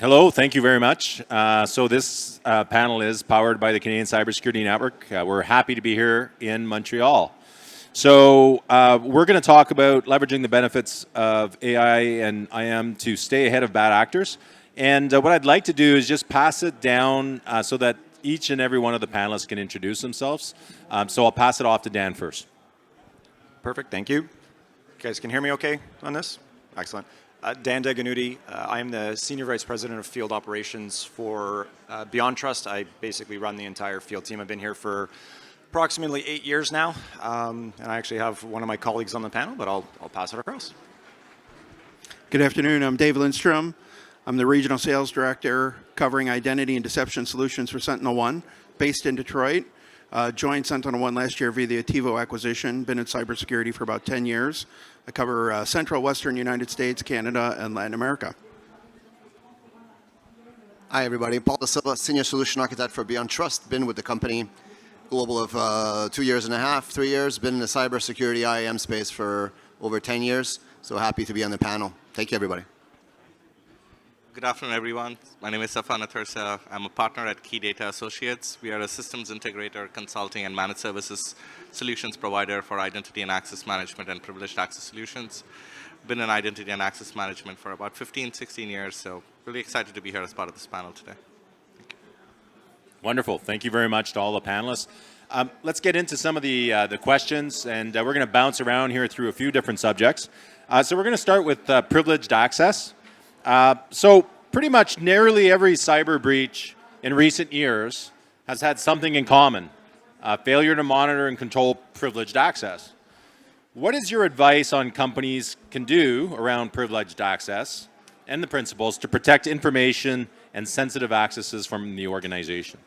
Hello, thank you very much. So this panel is powered by the Canadian Cybersecurity Network. We're happy to be here in Montreal. So we're going to talk about leveraging the benefits of AI and IM to stay ahead of bad actors. And what I'd like to do is just pass it down so that each and every one of the panelists can introduce themselves. So I'll pass it off to Dan first. Perfect, thank you. You guys can hear me okay on this? Excellent. Dan DEGANUTTI. I am the Senior Vice President of Field Operations for Beyond Trust. I basically run the entire field team. I've been here for approximately 8 years now. And I actually have one of my colleagues on the panel, but I'll pass it across. Good afternoon, I'm Dave LINDSTROM. I'm the Regional Sales Director covering Identity and Deception Solutions for SentinelOne, based in Detroit. Joined SentinelOne last year via the Ativo acquisition, been in cybersecurity for about 10 years. I cover Central, Western United States, Canada, and Latin America. Hi, everybody. Paul Da Silva, Senior Solution Architect for Beyond Trust. Been with the company global of 2 years and a half, 3 years. Been in the cybersecurity IAM space for over 10 years. So happy to be on the panel. Thank you, everybody. Good afternoon, everyone. My name is Safwan NATHERSA. I'm a partner at Key Data Associates. We are a systems integrator, consulting, and managed services solutions provider for identity and access management and privileged access solutions. Been in identity and access management for about 15, 16 years, so really excited to be here as part of this panel today. Thank you. Wonderful. Thank you very much to all the panelists. Let's get into some of the questions, and we're going to bounce around here through a few different subjects. So we're going to start with privileged access. So pretty much nearly every cyber breach in recent years has had something in common, failure to monitor and control privileged access. What is your advice on companies can do around privileged access and the principles to protect information and sensitive accesses from the organization?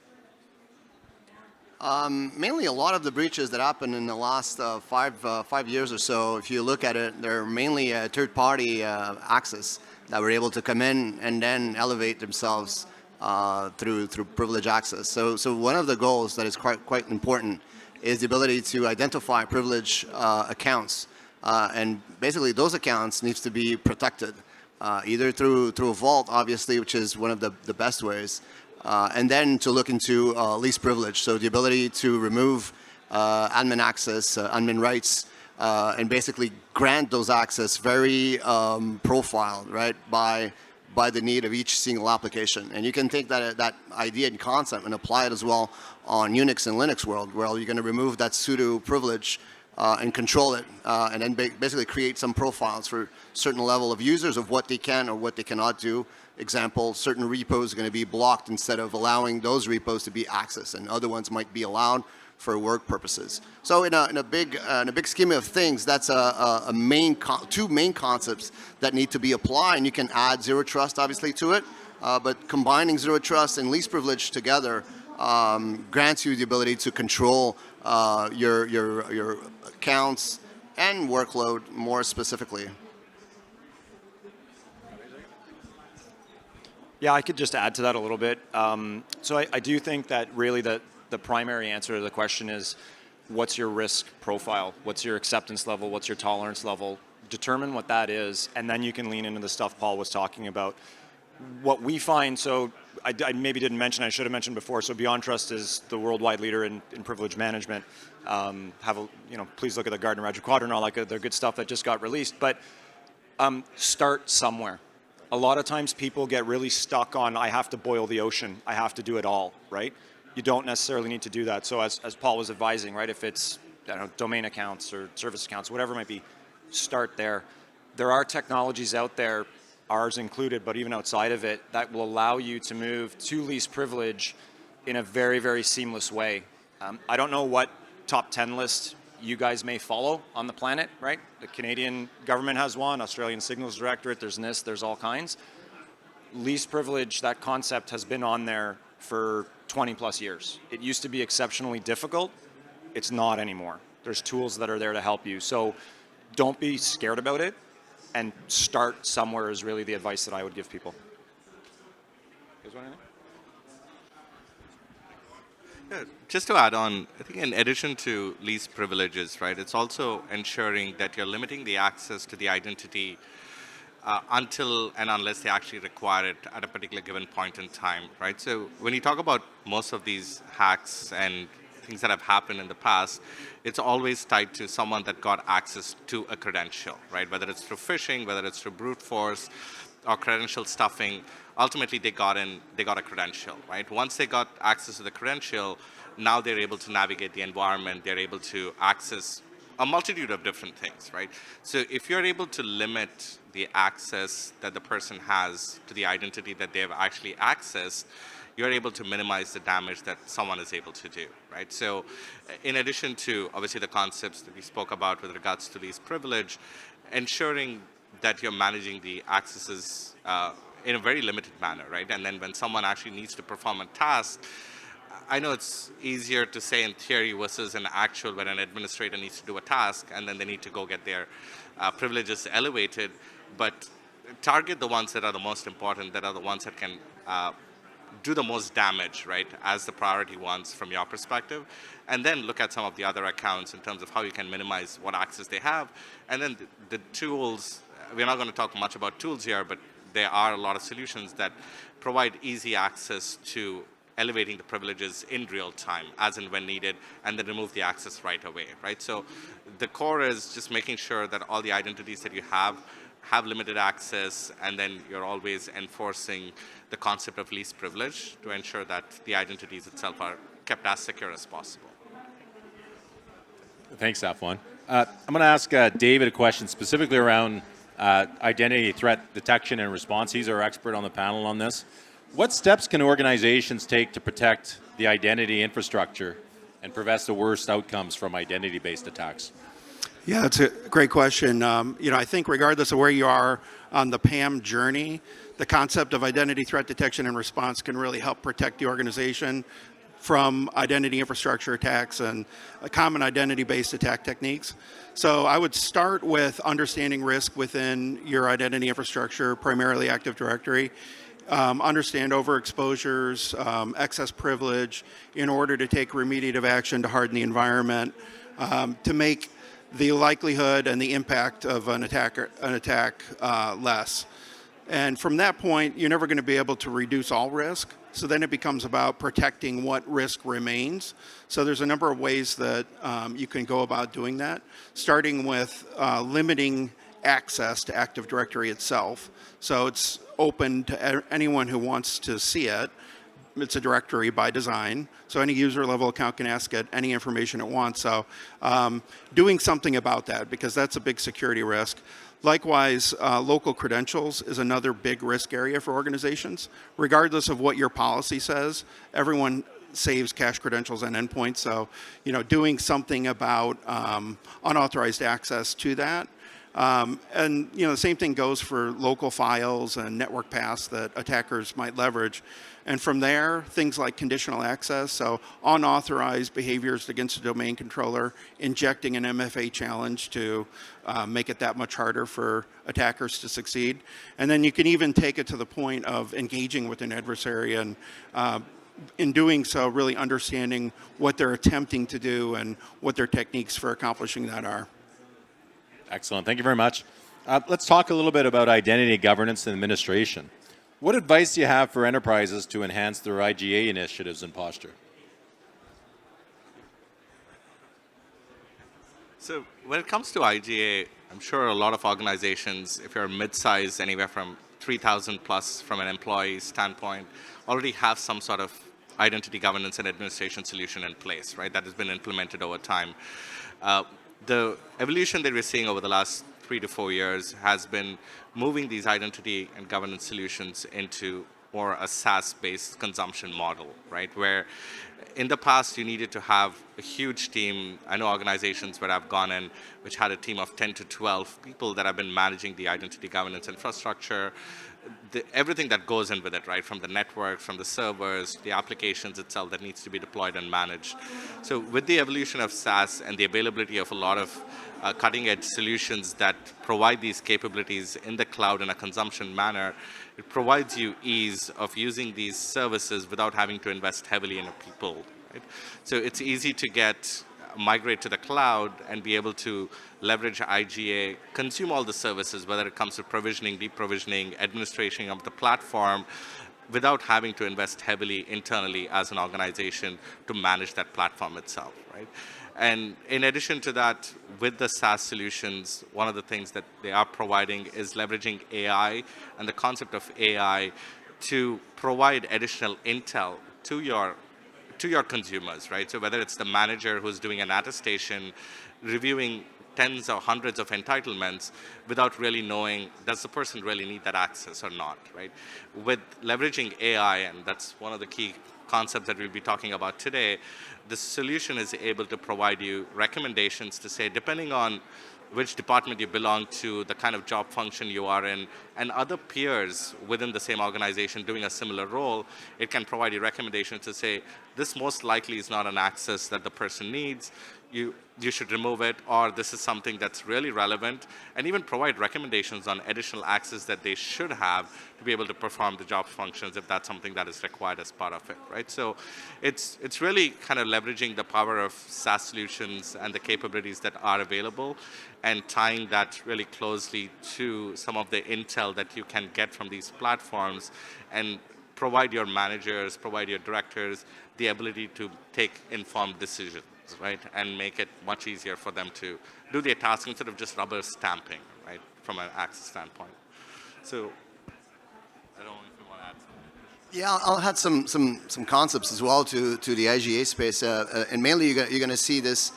Mainly a lot of the breaches that happened in the last 5 years or so, if you look at it, they're mainly third-party access that were able to come in and then elevate themselves through privileged access. So one of the goals that is quite important is the ability to identify privileged accounts, and basically those accounts needs to be protected, either through a vault, obviously, which is one of the best ways, and then to look into least privilege, so the ability to remove admin access, admin rights, and basically grant those access very profiled, right, by the need of each single application. And you can take that idea and concept and apply it as well on Unix and Linux world, where you're going to remove that pseudo privilege and control it, and then basically create some profiles for certain level of users of what they can or what they cannot do. Example, certain repos are going to be blocked instead of allowing those repos to be accessed, and other ones might be allowed for work purposes. So in a big scheme of things, that's two main concepts that need to be applied, and you can add zero trust obviously to it, but combining zero trust and least privilege together grants you the ability to control your accounts and workload more specifically. Yeah, I could just add to that a little bit. So I do think that really the primary answer to the question is, what's your risk profile? What's your acceptance level? What's your tolerance level? Determine what that is, and then you can lean into the stuff Paul was talking about. What we find, so I maybe didn't mention, I should have mentioned before, so Beyond Trust is the worldwide leader in privilege management. Please look at the Gartner Magic Quadrant and all that the good stuff that just got released, but start somewhere. A lot of times people get really stuck on, I have to boil the ocean, I have to do it all, right? You don't necessarily need to do that. So as Paul was advising, right, if it's domain accounts or service accounts, whatever it might be, start there. There are technologies out there, ours included, but even outside of it, that will allow you to move to least privilege in a very, very seamless way. I don't know what top 10 list you guys may follow on the planet, right? The Canadian government has one, Australian Signals Directorate, there's NIST, there's all kinds. Least privilege, that concept has been on there for 20 plus years. It used to be exceptionally difficult. It's not anymore. There's tools that are there to help you. So don't be scared about it, and start somewhere is really the advice that I would give people. You guys want anything? Yeah, just to add on, I think in addition to least privileges, right, it's also ensuring that you're limiting the access to the identity until and unless they actually require it at a particular given point in time, right? So when you talk about most of these hacks and things that have happened in the past, it's always tied to someone that got access to a credential, right? Whether it's through phishing, whether it's through brute force or credential stuffing, ultimately they got a credential, right? Once they got access to the credential, now they're able to navigate the environment, they're able to access a multitude of different things, right? So if you're able to limit the access that the person has to the identity that they have actually accessed, you're able to minimize the damage that someone is able to do, right? So in addition to, obviously, the concepts that we spoke about with regards to least privilege, ensuring that you're managing the accesses in a very limited manner, right? And then when someone actually needs to perform a task, I know it's easier to say in theory versus in actual when an administrator needs to do a task and then they need to go get their privileges elevated, but target the ones that are the most important, that are the ones that can do the most damage, right, as the priority ones from your perspective, and then look at some of the other accounts in terms of how you can minimize what access they have. And then the tools, we're not going to talk much about tools here, but there are a lot of solutions that provide easy access to elevating the privileges in real time, as and when needed, and then remove the access right away, right? So the core is just making sure that all the identities that you have limited access, and then you're always enforcing the concept of least privilege to ensure that the identities itself are kept as secure as possible. Thanks, Safwan. I'm going to ask David a question specifically around identity threat detection and response. He's our expert on the panel on this. What steps can organizations take to protect the identity infrastructure and prevent the worst outcomes from identity-based attacks? Yeah, that's a great question. I think regardless of where you are on the PAM journey, the concept of identity threat detection and response can really help protect the organization from identity infrastructure attacks and common identity-based attack techniques. So I would start with understanding risk within your identity infrastructure, primarily Active Directory. Understand overexposures, excess privilege, in order to take remediative action to harden the environment, to make the likelihood and the impact of an attack less. And from that point, you're never going to be able to reduce all risk. So then it becomes about protecting what risk remains. So there's a number of ways that you can go about doing that, starting with limiting access to Active Directory itself. So it's open to anyone who wants to see it. It's a directory by design, so any user level account can ask it any information it wants. So doing something about that, because that's a big security risk. Likewise, local credentials is another big risk area for organizations. Regardless of what your policy says, everyone saves cache credentials and endpoints. So, doing something about unauthorized access to that. And the same thing goes for local files and network paths that attackers might leverage. And from there, things like conditional access, so unauthorized behaviors against a domain controller, injecting an MFA challenge to make it that much harder for attackers to succeed. And then you can even take it to the point of engaging with an adversary and in doing so, really understanding what they're attempting to do and what their techniques for accomplishing that are. Excellent. Thank you very much. Let's talk a little bit about identity governance and administration. What advice do you have for enterprises to enhance their IGA initiatives and posture? So when it comes to IGA, I'm sure a lot of organizations, if you're mid-size, anywhere from 3,000 plus from an employee standpoint, already have some sort of identity governance and administration solution in place, right? That has been implemented over time. The evolution that we're seeing over the last 3 to 4 years has been moving these identity and governance solutions into more a SaaS-based consumption model, right? Where in the past you needed to have a huge team. I know organizations where I've gone in which had a team of 10 to 12 people that have been managing the identity governance infrastructure, everything that goes in with it, right? From the network, from the servers, the applications itself that needs to be deployed and managed. So with the evolution of SaaS and the availability of a lot of cutting-edge solutions that provide these capabilities in the cloud in a consumption manner, it provides you ease of using these services without having to invest heavily in people, right? So it's easy to get migrate to the cloud and be able to leverage IGA, consume all the services, whether it comes to provisioning, deprovisioning, administration of the platform, without having to invest heavily internally as an organization to manage that platform itself, right? And in addition to that, with the SaaS solutions, one of the things that they are providing is leveraging AI and the concept of AI to provide additional intel to your consumers, right? So whether it's the manager who's doing an attestation, reviewing tens or hundreds of entitlements without really knowing, does the person really need that access or not, right? With leveraging AI, and that's one of the key concepts that we'll be talking about today, the solution is able to provide you recommendations to say, depending on which department you belong to, the kind of job function you are in, and other peers within the same organization doing a similar role, it can provide you recommendations to say, this most likely is not an access that the person needs, you should remove it, or this is something that's really relevant, and even provide recommendations on additional access that they should have to be able to perform the job functions if that's something that is required as part of it, right? So it's really kind of leveraging the power of SaaS solutions and the capabilities that are available and tying that really closely to some of the intel that you can get from these platforms and provide your managers, provide your directors the ability to take informed decisions, right, and make it much easier for them to do their task instead of just rubber stamping, right, from an access standpoint. So I don't know if you want to add something. Yeah, I'll add some concepts as well to the IGA space, and mainly you're going to see this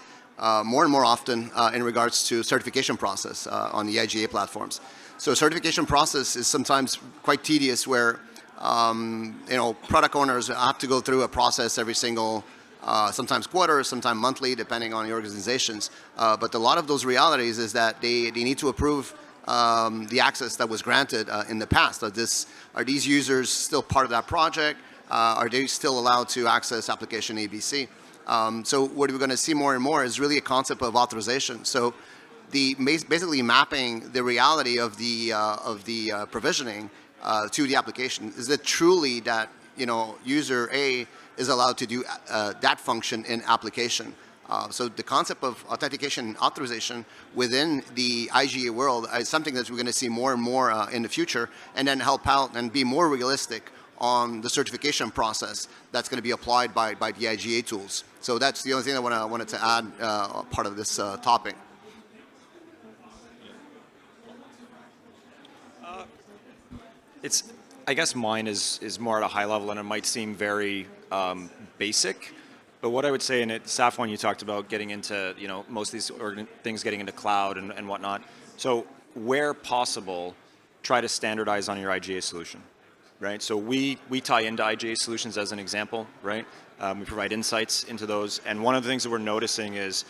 more and more often in regards to certification process on the IGA platforms. So certification process is sometimes quite tedious, where product owners have to go through a process every single, sometimes quarter, sometimes monthly, depending on the organizations. But a lot of those realities is that they need to approve the access that was granted in the past. Are these users still part of that project? Are they still allowed to access application ABC? So what we're going to see more and more is really a concept of authorization. So basically mapping the reality of the provisioning to the application. Is it truly that user A is allowed to do that function in application? So the concept of authentication and authorization within the IGA world is something that we're going to see more and more in the future, and then help out and be more realistic on the certification process that's going to be applied by the IGA tools. So that's the only thing I wanted to add part of this topic. I guess mine is more at a high level, and it might seem very basic. But what I would say, and Safwan, you talked about getting into, most of these things getting into cloud and whatnot. So where possible, try to standardize on your IGA solution, right? So we tie into IGA solutions as an example, right? We provide insights into those. And one of the things that we're noticing is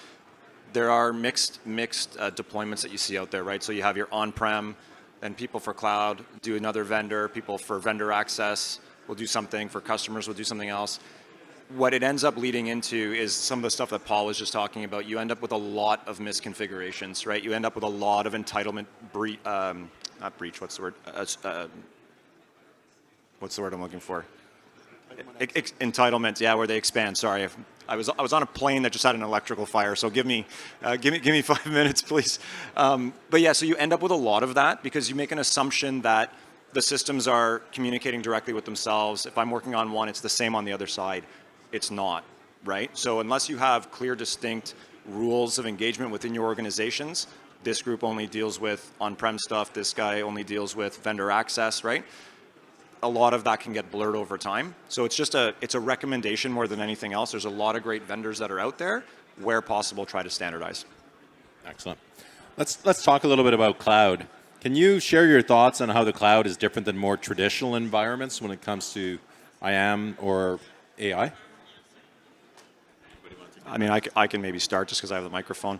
there are mixed deployments that you see out there, right? So you have your on-prem, and people for cloud do another vendor, people for vendor access will do something, for customers will do something else. What it ends up leading into is some of the stuff that Paul was just talking about. You end up with a lot of misconfigurations, right? You end up with a lot of entitlement not breach, what's the word? What's the word I'm looking for? Entitlements, yeah, where they expand. Sorry, I was on a plane that just had an electrical fire, so give me 5 minutes, please. But yeah, so you end up with a lot of that because you make an assumption that the systems are communicating directly with themselves. If I'm working on one, it's the same on the other side. It's not, right? So unless you have clear, distinct rules of engagement within your organizations, this group only deals with on-prem stuff, this guy only deals with vendor access, right? A lot of that can get blurred over time. So it's a recommendation more than anything else. There's a lot of great vendors that are out there. Where possible, try to standardize. Excellent. Let's talk a little bit about cloud. Can you share your thoughts on how the cloud is different than more traditional environments when it comes to IAM or AI? I mean, I can maybe start just because I have the microphone.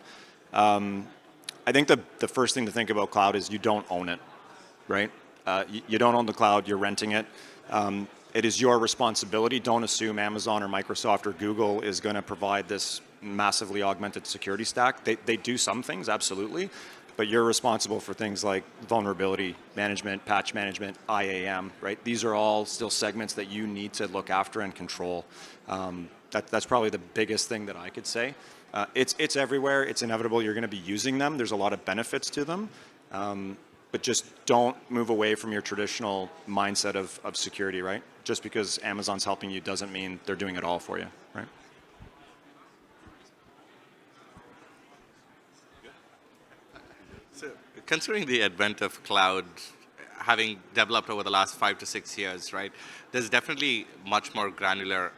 I think the first thing to think about cloud is you don't own it, right? You don't own the cloud, you're renting it. It is your responsibility. Don't assume Amazon or Microsoft or Google is going to provide this massively augmented security stack. They do some things, absolutely, but you're responsible for things like vulnerability management, patch management, IAM, right? These are all still segments that you need to look after and control. That's probably the biggest thing that I could say. It's everywhere. It's inevitable. You're going to be using them. There's a lot of benefits to them. But just don't move away from your traditional mindset of security, right? Just because Amazon's helping you doesn't mean they're doing it all for you, right? So, considering the advent of cloud, having developed over the last 5 to 6 years, right, there's definitely much more granular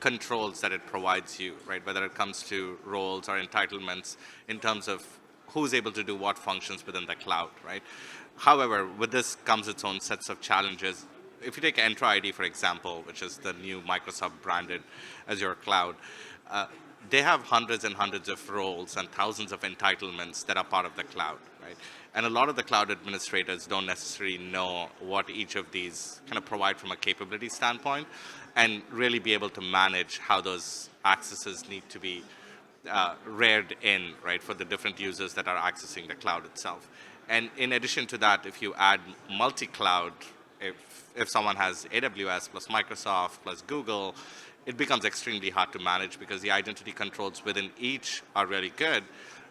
controls that it provides you, right, whether it comes to roles or entitlements in terms of who's able to do what functions within the cloud, right? However, with this comes its own sets of challenges. If you take Entra ID, for example, which is the new Microsoft branded Azure cloud, they have hundreds and hundreds of roles and thousands of entitlements that are part of the cloud, right? And a lot of the cloud administrators don't necessarily know what each of these kind of provide from a capability standpoint and really be able to manage how those accesses need to be reared in, right, for the different users that are accessing the cloud itself. And in addition to that, if you add multi-cloud, if someone has AWS plus Microsoft plus Google, it becomes extremely hard to manage because the identity controls within each are really good,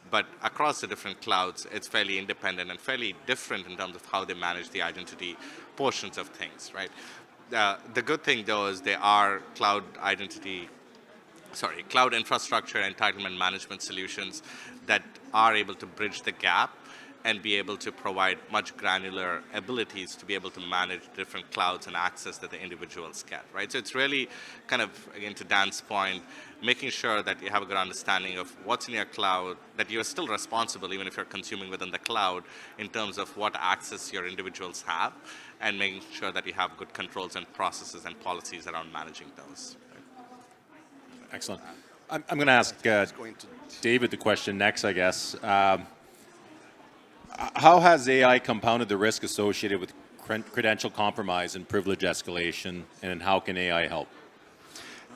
but across the different clouds, it's fairly independent and fairly different in terms of how they manage the identity portions of things, right? The good thing, though, is there are cloud infrastructure entitlement management solutions that are able to bridge the gap and be able to provide much granular abilities to be able to manage different clouds and access that the individuals get, right? So it's really kind of, again, to Dan's point, making sure that you have a good understanding of what's in your cloud, that you're still responsible, even if you're consuming within the cloud, in terms of what access your individuals have, and making sure that you have good controls and processes and policies around managing those. Excellent. I'm going to ask David the question next, I guess. How has AI compounded the risk associated with credential compromise and privilege escalation, and how can AI help?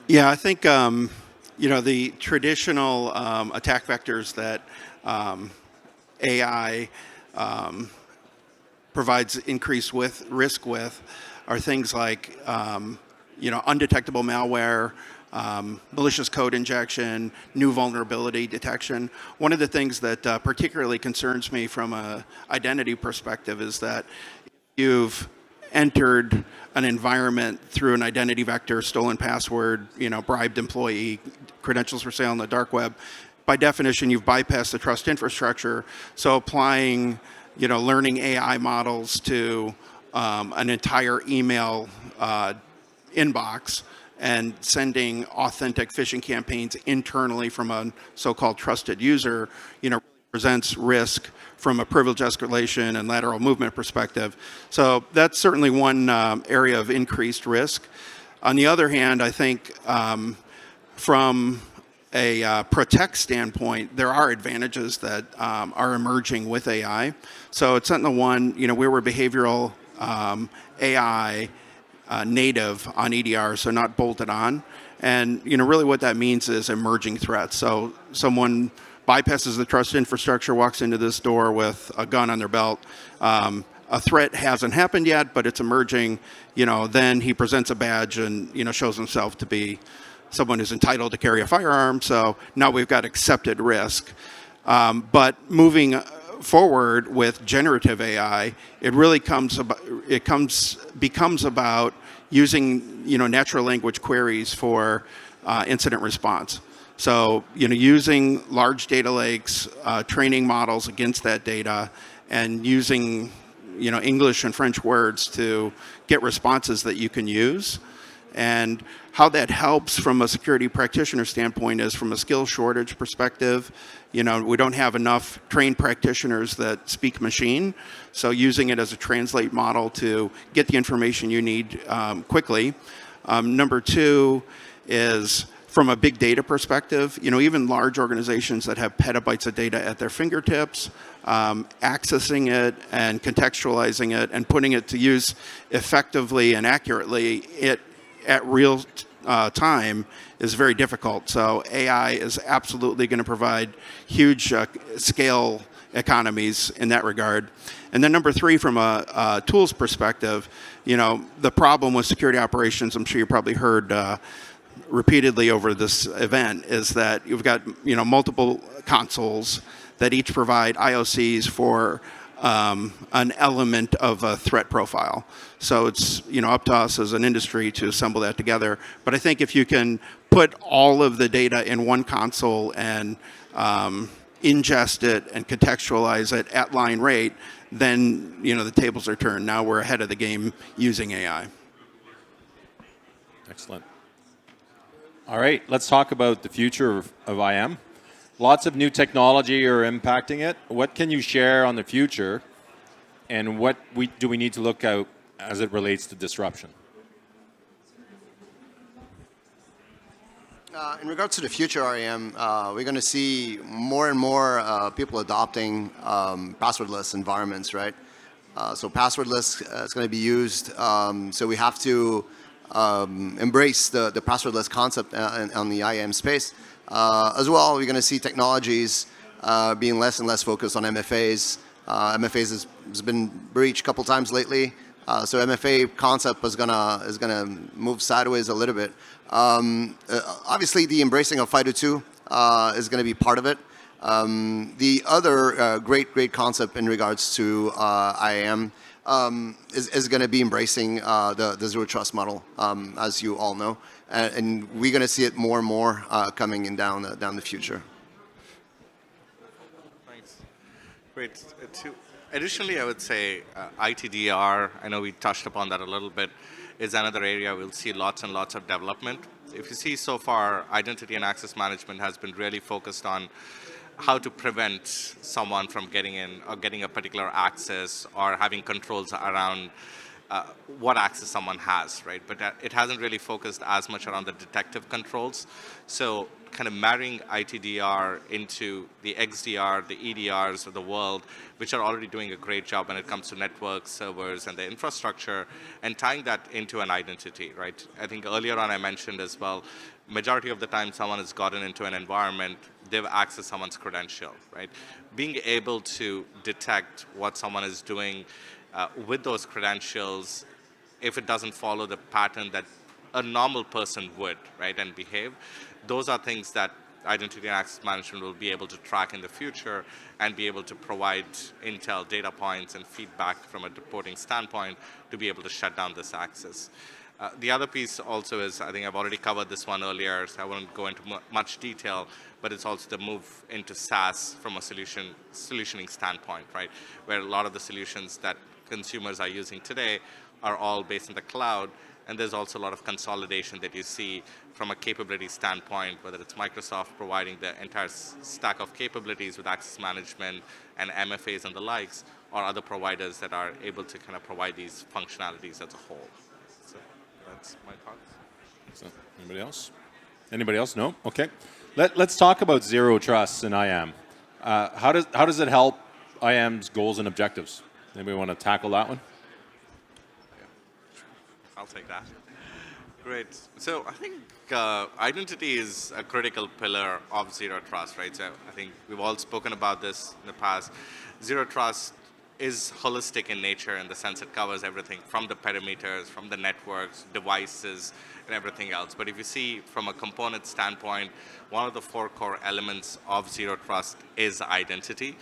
Yeah, I think the traditional attack vectors that AI provides increased risk with are things like undetectable malware, malicious code injection, new vulnerability detection. One of the things that particularly concerns me from an identity perspective is that you've entered an environment through an identity vector, stolen password, bribed employee, credentials for sale on the dark web. By definition, you've bypassed the trust infrastructure. So applying, learning AI models to an entire email inbox and sending authentic phishing campaigns internally from a so-called trusted user, presents risk from a privilege escalation and lateral movement perspective. So that's certainly one area of increased risk. On the other hand, I think from a protect standpoint, there are advantages that are emerging with AI. So at Sentinel-1, we were behavioral AI native on EDR, so not bolted on. And really what that means is emerging threats. So someone bypasses the trust infrastructure, walks into this door with a gun on their belt. A threat hasn't happened yet, but it's emerging. Then he presents a badge and shows himself to be someone who's entitled to carry a firearm. So now we've got accepted risk. But moving forward with generative AI, it really becomes about using natural language queries for incident response. So using large data lakes, training models against that data, and using English and French words to get responses that you can use. And how that helps from a security practitioner standpoint is from a skill shortage perspective. We don't have enough trained practitioners that speak machine. So using it as a translate model to get the information you need quickly. Number two is from a big data perspective, even large organizations that have petabytes of data at their fingertips, accessing it and contextualizing it and putting it to use effectively and accurately at real time is very difficult. So AI is absolutely going to provide huge scale economies in that regard. And then number three, from a tools perspective, the problem with security operations, I'm sure you probably heard repeatedly over this event is that you've got multiple consoles that each provide IOCs for an element of a threat profile. So it's up to us as an industry to assemble that together. But I think if you can put all of the data in one console and ingest it and contextualize it at line rate, then the tables are turned. Now we're ahead of the game using AI. Excellent. All right, let's talk about the future of IM. Lots of new technology are impacting it. What can you share on the future, and what do we need to look out as it relates to disruption? In regards to the future REM, we're going to see more and more people adopting passwordless environments, right? So passwordless is going to be used. So we have to embrace the passwordless concept on the IAM space. As well, we're going to see technologies being less and less focused on MFAs. MFAs has been breached a couple times lately. So MFA concept is gonna move sideways a little bit. Obviously, the embracing of FIDO2 is going to be part of it. The other great concept in regards to IAM is going to be embracing the zero trust model, as you all know, and we're going to see it more and more coming in down the future. Thanks. Great. Additionally, I would say ITDR, I know we touched upon that a little bit, is another area we'll see lots and lots of development. If you see so far, identity and access management has been really focused on how to prevent someone from getting in or getting a particular access or having controls around what access someone has, right? But it hasn't really focused as much around the detective controls. So kind of marrying ITDR into the XDR, the EDRs of the world, which are already doing a great job when it comes to networks, servers, and the infrastructure, and tying that into an identity, right? I think earlier on I mentioned as well, majority of the time someone has gotten into an environment, they've accessed someone's credential, right? Being able to detect what someone is doing with those credentials, if it doesn't follow the pattern that a normal person would, right, and behave, those are things that identity and access management will be able to track in the future and be able to provide intel, data points, and feedback from a reporting standpoint to be able to shut down this access. The other piece also is, I think I've already covered this one earlier, so I won't go into much detail, but it's also the move into SaaS from a solutioning standpoint, right, where a lot of the solutions that consumers are using today are all based in the cloud, and there's also a lot of consolidation that you see from a capability standpoint, whether it's Microsoft providing the entire stack of capabilities with access management and MFAs and the likes, or other providers that are able to kind of provide these functionalities as a whole. So that's my thoughts. So, anybody else? Anybody else? No? Okay. Let's talk about zero trust in IAM. How does it help IAM's goals and objectives? Anybody want to tackle that one? I'll take that. Great. So I think identity is a critical pillar of zero trust, right? So I think we've all spoken about this in the past. Zero trust is holistic in nature in the sense it covers everything from the perimeters, from the networks, devices, and everything else. But if you see from a component standpoint, one of the 4 core elements of zero trust is identity.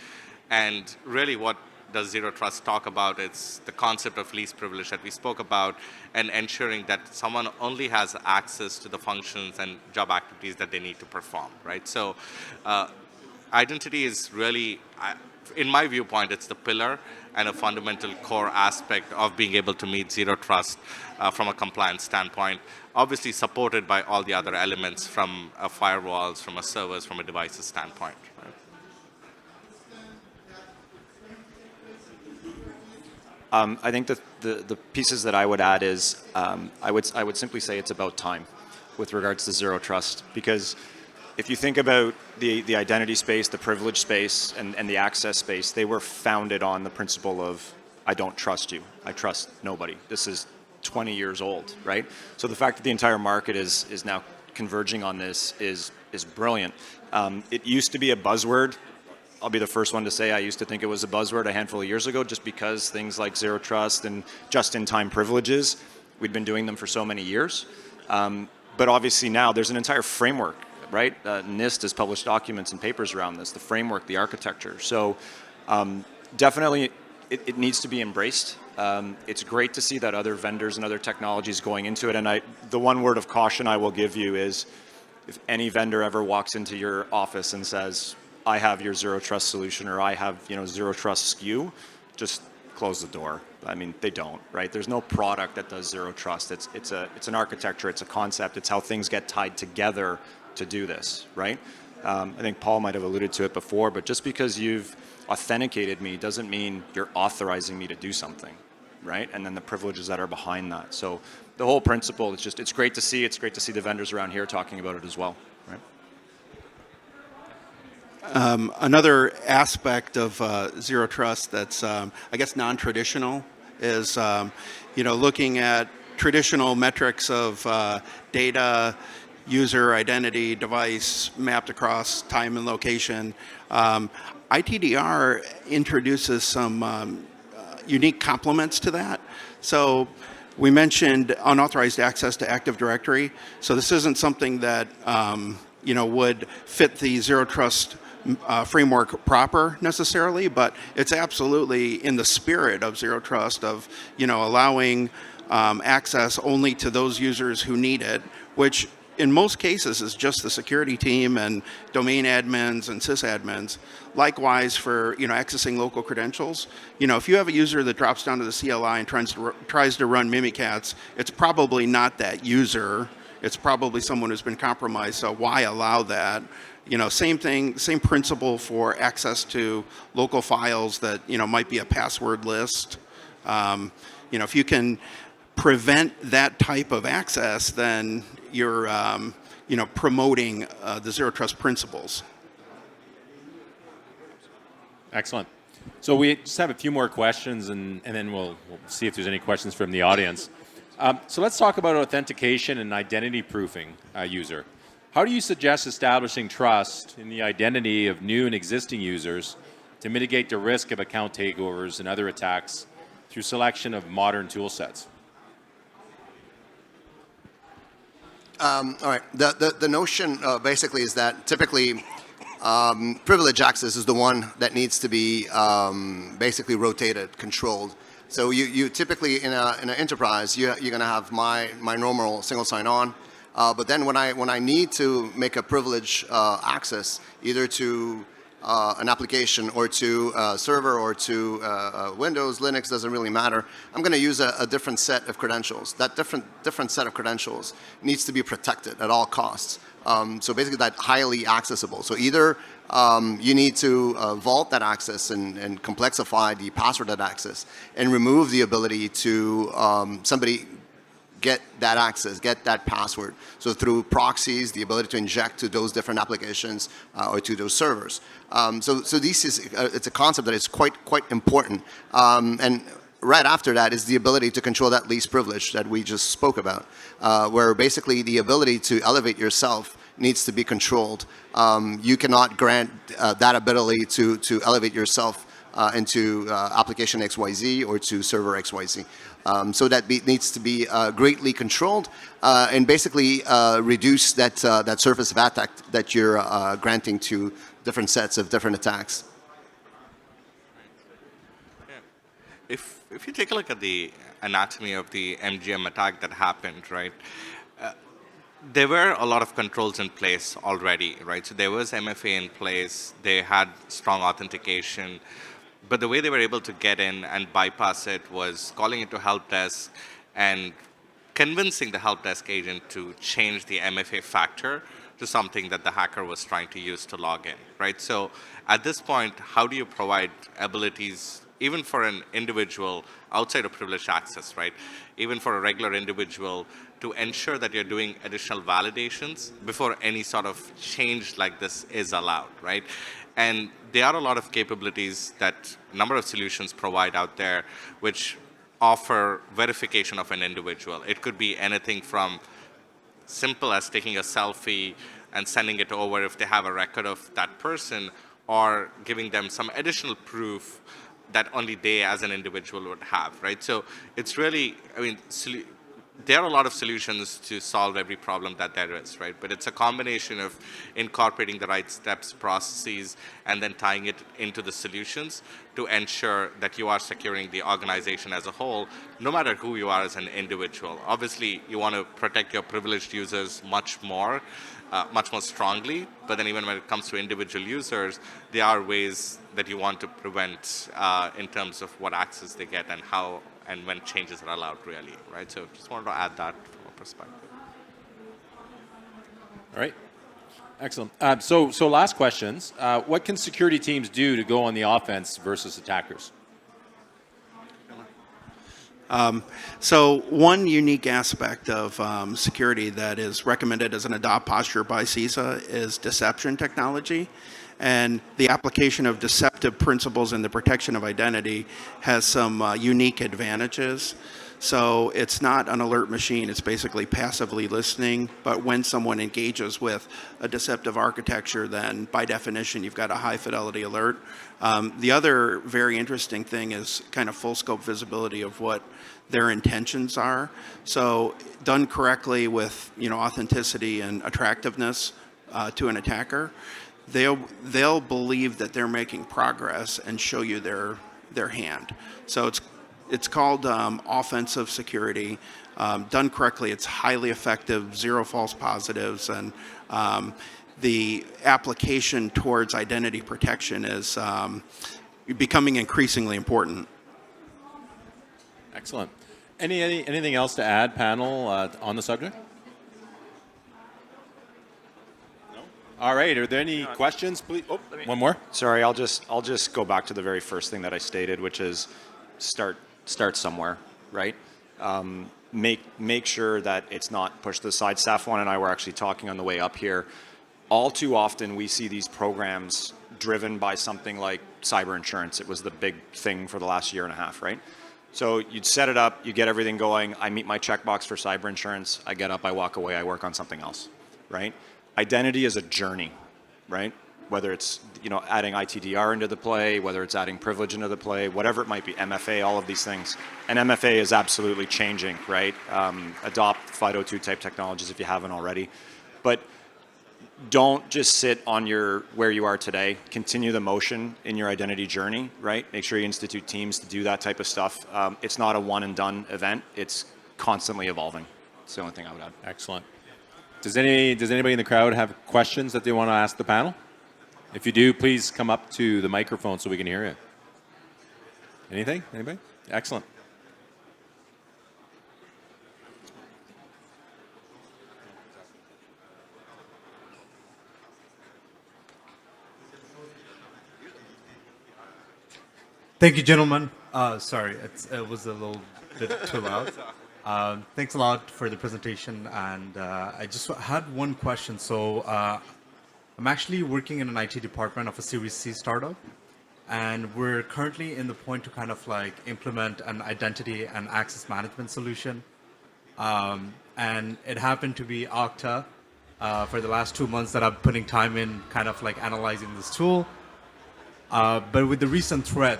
And really what does zero trust talk about? It's the concept of least privilege that we spoke about, and ensuring that someone only has access to the functions and job activities that they need to perform, right? So identity is really, in my viewpoint, it's the pillar and a fundamental core aspect of being able to meet zero trust from a compliance standpoint, obviously supported by all the other elements from firewalls, from a servers, from a devices standpoint. Right? I think that the pieces that I would add is I would simply say it's about time with regards to zero trust, because if you think about the identity space, the privilege space, and the access space, they were founded on the principle of I don't trust you. I trust nobody. This is 20 years old, right? So the fact that the entire market is now converging on this is brilliant. It used to be a buzzword. I'll be the first one to say I used to think it was a buzzword a handful of years ago just because things like zero trust and just-in-time privileges, we'd been doing them for so many years. But But obviously now there's an entire framework, right? NIST has published documents and papers around this, the framework, the architecture. So definitely it needs to be embraced. It's great to see that other vendors and other technologies going into it. And the one word of caution I will give you is, if any vendor ever walks into your office and says, I have your zero trust solution, or I have zero trust SKU, just close the door. I mean, they don't, right? There's no product that does zero trust. It's an architecture, it's a concept, it's how things get tied together to do this, right? I think Paul might have alluded to it before, but just because you've authenticated me doesn't mean you're authorizing me to do something, right? And then the privileges that are behind that. So the whole principle, it's great to see. It's great to see the vendors around here talking about it as well, right? Another aspect of zero trust that's, I guess, non-traditional is, looking at traditional metrics of data, user identity, device mapped across time and location. ITDR introduces some unique complements to that. So we mentioned unauthorized access to Active Directory. So this isn't something that would fit the zero trust framework proper necessarily, but it's absolutely in the spirit of zero trust of allowing access only to those users who need it, which in most cases is just the security team and domain admins and sysadmins. Likewise for accessing local credentials, if you have a user that drops down to the CLI and tries to run Mimikatz, it's probably not that user. It's probably someone who's been compromised. So why allow that? Same thing, same principle for access to local files that might be a password list. If you can prevent that type of access, then you're promoting the zero trust principles. Excellent. So we just have a few more questions, and then we'll see if there's any questions from the audience. So let's talk about authentication and identity proofing user. How do you suggest establishing trust in the identity of new and existing users to mitigate the risk of account takeovers and other attacks through selection of modern tool sets? All right. The notion basically is that typically privilege access is the one that needs to be basically rotated, controlled. So you typically in an enterprise you're going to have my normal single sign-on, but then when I need to make a privilege access either to an application or to a server or to Windows, Linux, doesn't really matter. I'm going to use a different set of credentials. That different set of credentials needs to be protected at all costs. So basically that highly accessible. So either you need to vault that access and complexify the password of that access and remove the ability to somebody get that access, get that password. So through proxies, the ability to inject to those different applications or to those servers. So this is it's a concept that is quite important. And right after that is the ability to control that least privilege that we just spoke about, where basically the ability to elevate yourself needs to be controlled. You cannot grant that ability to elevate yourself into application XYZ or to server XYZ. So that needs to be greatly controlled and basically reduce that surface of attack that you're granting to different sets of different attacks. Yeah. If you take a look at the anatomy of the MGM attack that happened, right? There were a lot of controls in place already, right? So there was MFA in place. They had strong authentication. But the way they were able to get in and bypass it was calling into help desk and convincing the help desk agent to change the MFA factor to something that the hacker was trying to use to log in, right? So at this point, how do you provide abilities, even for an individual outside of privileged access, right? Even for a regular individual, to ensure that you're doing additional validations before any sort of change like this is allowed, right? And there are a lot of capabilities that a number of solutions provide out there which offer verification of an individual. It could be anything from simple as taking a selfie and sending it over if they have a record of that person, or giving them some additional proof that only they as an individual would have, right? So it's really, I mean, there are a lot of solutions to solve every problem that there is, right? But it's a combination of incorporating the right steps, processes, and then tying it into the solutions to ensure that you are securing the organization as a whole, no matter who you are as an individual. Obviously, you want to protect your privileged users much more strongly, but then even when it comes to individual users, there are ways that you want to prevent in terms of what access they get and how and when changes are allowed, really, right? So just wanted to add that from a perspective. All right. Excellent. So last questions. What can security teams do to go on the offense versus attackers? So one unique aspect of security that is recommended as an adopt posture by CISA is deception technology. And the application of deceptive principles in the protection of identity has some unique advantages. So it's not an alert machine, it's basically passively listening, but when someone engages with a deceptive architecture, then by definition you've got a high fidelity alert. The other very interesting thing is kind of full scope visibility of what their intentions are. So done correctly with authenticity and attractiveness to an attacker, they'll believe that they're making progress and show you their hand. So it's called offensive security. Done correctly, it's highly effective, zero false positives, and the application towards identity protection is becoming increasingly important. Excellent. Anything else to add, panel, on the subject? All right. Are there any questions, please? Oh, one more. Sorry, I'll just go back to the very first thing that I stated, which is start somewhere, right? Make sure that it's not pushed to the side. Safwan and I were actually talking on the way up here. All too often we see these programs driven by something like cyber insurance. It was the big thing for the last year and a half, right? So you'd set it up, you get everything going. I meet my checkbox for cyber insurance. I get up, I walk away, I work on something else, right? Identity is a journey, right? Whether it's adding ITDR into the play, whether it's adding privilege into the play, whatever it might be, MFA, all of these things. And MFA is absolutely changing, right? Adopt FIDO2 type technologies if you haven't already. But don't just sit on where you are today. Continue the motion in your identity journey, right? Make sure you institute teams to do that type of stuff. It's not a one and done event. It's constantly evolving. It's the only thing I would add. Excellent. Does anybody in the crowd have questions that they want to ask the panel? If you do, please come up to the microphone so we can hear you. Anything? Anybody? Excellent. Thank you, gentlemen. Sorry, it was a little bit too loud. Thanks a lot for the presentation, and I just had one question. So I'm actually working in an IT department of a Series C startup, and we're currently in the point to kind of like implement an identity and access management solution. And it happened to be Okta for the last 2 months that I'm putting time in kind of like analyzing this tool. But with the recent threat,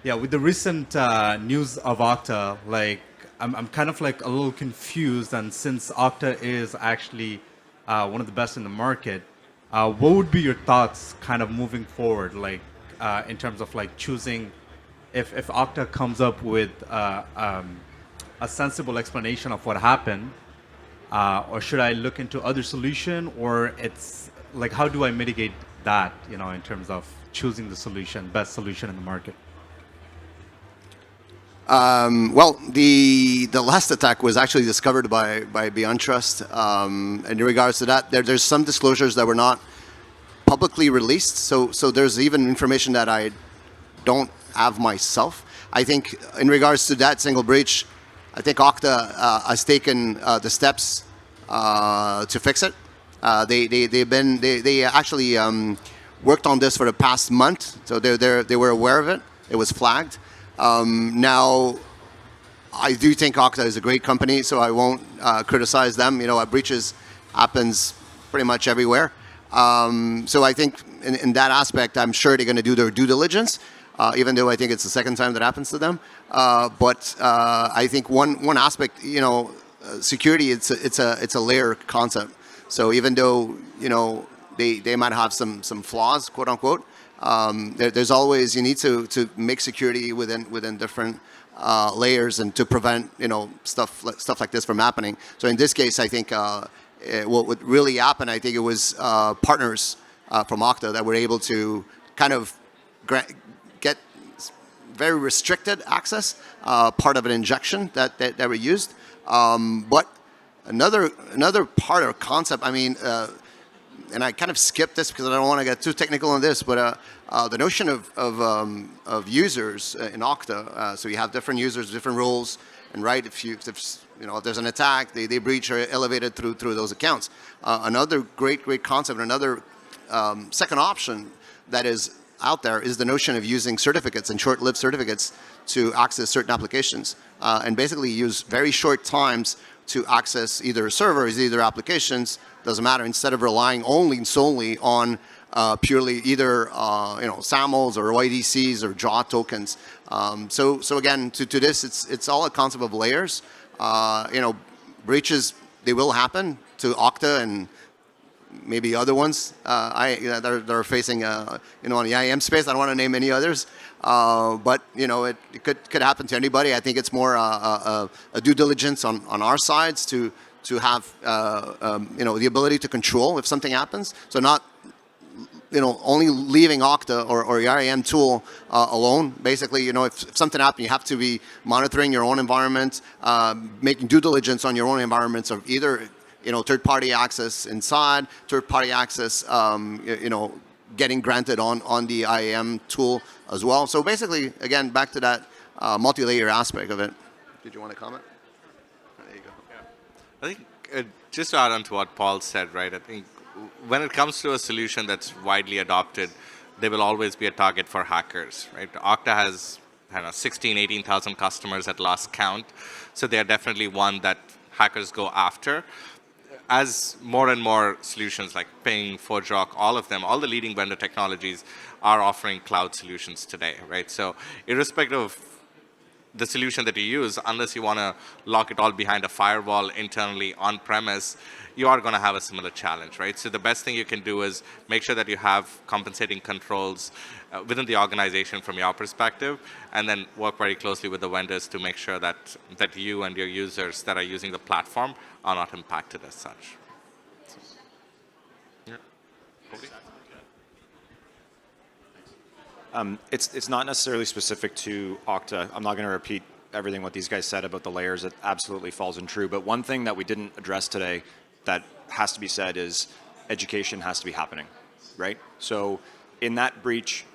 with the recent news of Okta, like I'm kind of like a little confused. And since Okta is actually one of the best in the market, what would be your thoughts kind of moving forward, like in terms of like choosing if Okta comes up with a sensible explanation of what happened, or should I look into other solution, or it's like how do I mitigate that, in terms of choosing the solution, best solution in the market? Well, the last attack was actually discovered by Beyond Trust. In regards to that, there's some disclosures that were not publicly released. So there's even information that I don't have myself. I think in regards to that single breach, I think Okta has taken the steps to fix it. They actually worked on this for the past month, so they were aware of it. It was flagged. Now, I do think Okta is a great company, so I won't criticize them. Breaches happens pretty much everywhere. So I think in that aspect, I'm sure they're going to do their due diligence. even though I think it's the second time that happens to them. But I think one aspect, security, it's a layer concept. So even though they might have some flaws, quote unquote, there's always, you need to make security within different layers and to prevent stuff like this from happening. So in this case, I think what would really happen, I think it was partners from Okta that were able to kind of get very restricted access, part of an injection that were used. But another part or concept, I mean, and I kind of skipped this because I don't want to get too technical on this, but the notion of users in Okta, so you have different users, different roles, and right, if there's an attack, they breach or elevated through those accounts. Another great concept, another second option that is out there is the notion of using certificates and short-lived certificates to access certain applications, and basically use very short times to access either servers, either applications, doesn't matter, instead of relying solely on purely either SAMLs or YDCs or JAW tokens. So again, to this, it's all a concept of layers. Breaches, they will happen to Okta and maybe other ones that are facing, on the IAM space. I don't want to name any others, but it could happen to anybody. I think it's more a due diligence on our sides to have the ability to control if something happens. So not only leaving Okta or your IAM tool alone. Basically, if something happens, you have to be monitoring your own environment, making due diligence on your own environments of either third-party access inside, third-party access, getting granted on the IAM tool as well. So basically, again, back to that multi-layer aspect of it. Did you want to comment? There you go. I think just to add on to what Paul said, right? I think when it comes to a solution that's widely adopted, there will always be a target for hackers, right? Okta has 16, 18,000 customers at last count, so they're definitely one that hackers go after. As more and more solutions like Ping, ForgeRock, all the leading vendor technologies are offering cloud solutions today, right? So irrespective of the solution that you use, unless you want to lock it all behind a firewall internally on-premise, you are going to have a similar challenge, right? So the best thing you can do is make sure that you have compensating controls within the organization from your perspective, and then work very closely with the vendors to make sure that you and your users that are using the platform are not impacted as such. It's not necessarily specific to Okta. I'm not going to repeat everything what these guys said about the layers. It absolutely falls in true. But one thing that we didn't address today that has to be said is education has to be happening, right? So in that breach,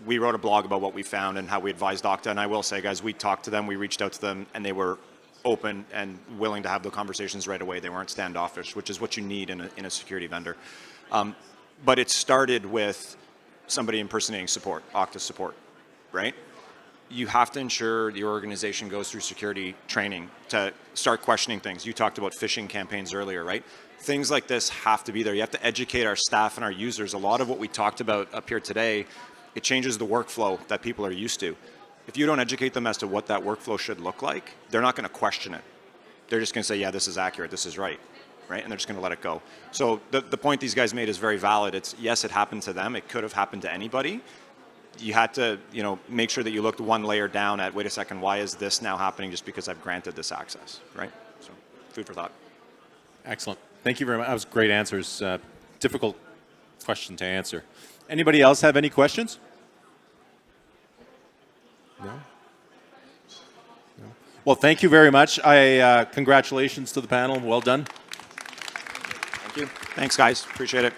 we wrote a blog about what we found and how we advised Okta. And I will say, guys, we talked to them, we reached out to them, and they were open and willing to have the conversations right away. They weren't standoffish, which is what you need in a security vendor. But it started with somebody impersonating support, Okta support, right? You have to ensure your organization goes through security training to start questioning things. You talked about phishing campaigns earlier, right? Things like this have to be there. You have to educate our staff and our users. A lot of what we talked about up here today, it changes the workflow that people are used to. If you don't educate them as to what that workflow should look like, they're not going to question it. They're just going to say, yeah, this is accurate, this is right, and they're just going to let it go. So the point these guys made is very valid. It's, yes, it happened to them. It could have happened to anybody. You had to, make sure that you looked one layer down at, wait a second, why is this now happening just because I've granted this access, right? So food for thought. Excellent. Thank you very much. That was great answers. Difficult question to answer. Anybody else have any questions? No? Well, thank you very much. Congratulations to the panel. Well done. Thank you. Thanks, guys. Appreciate it.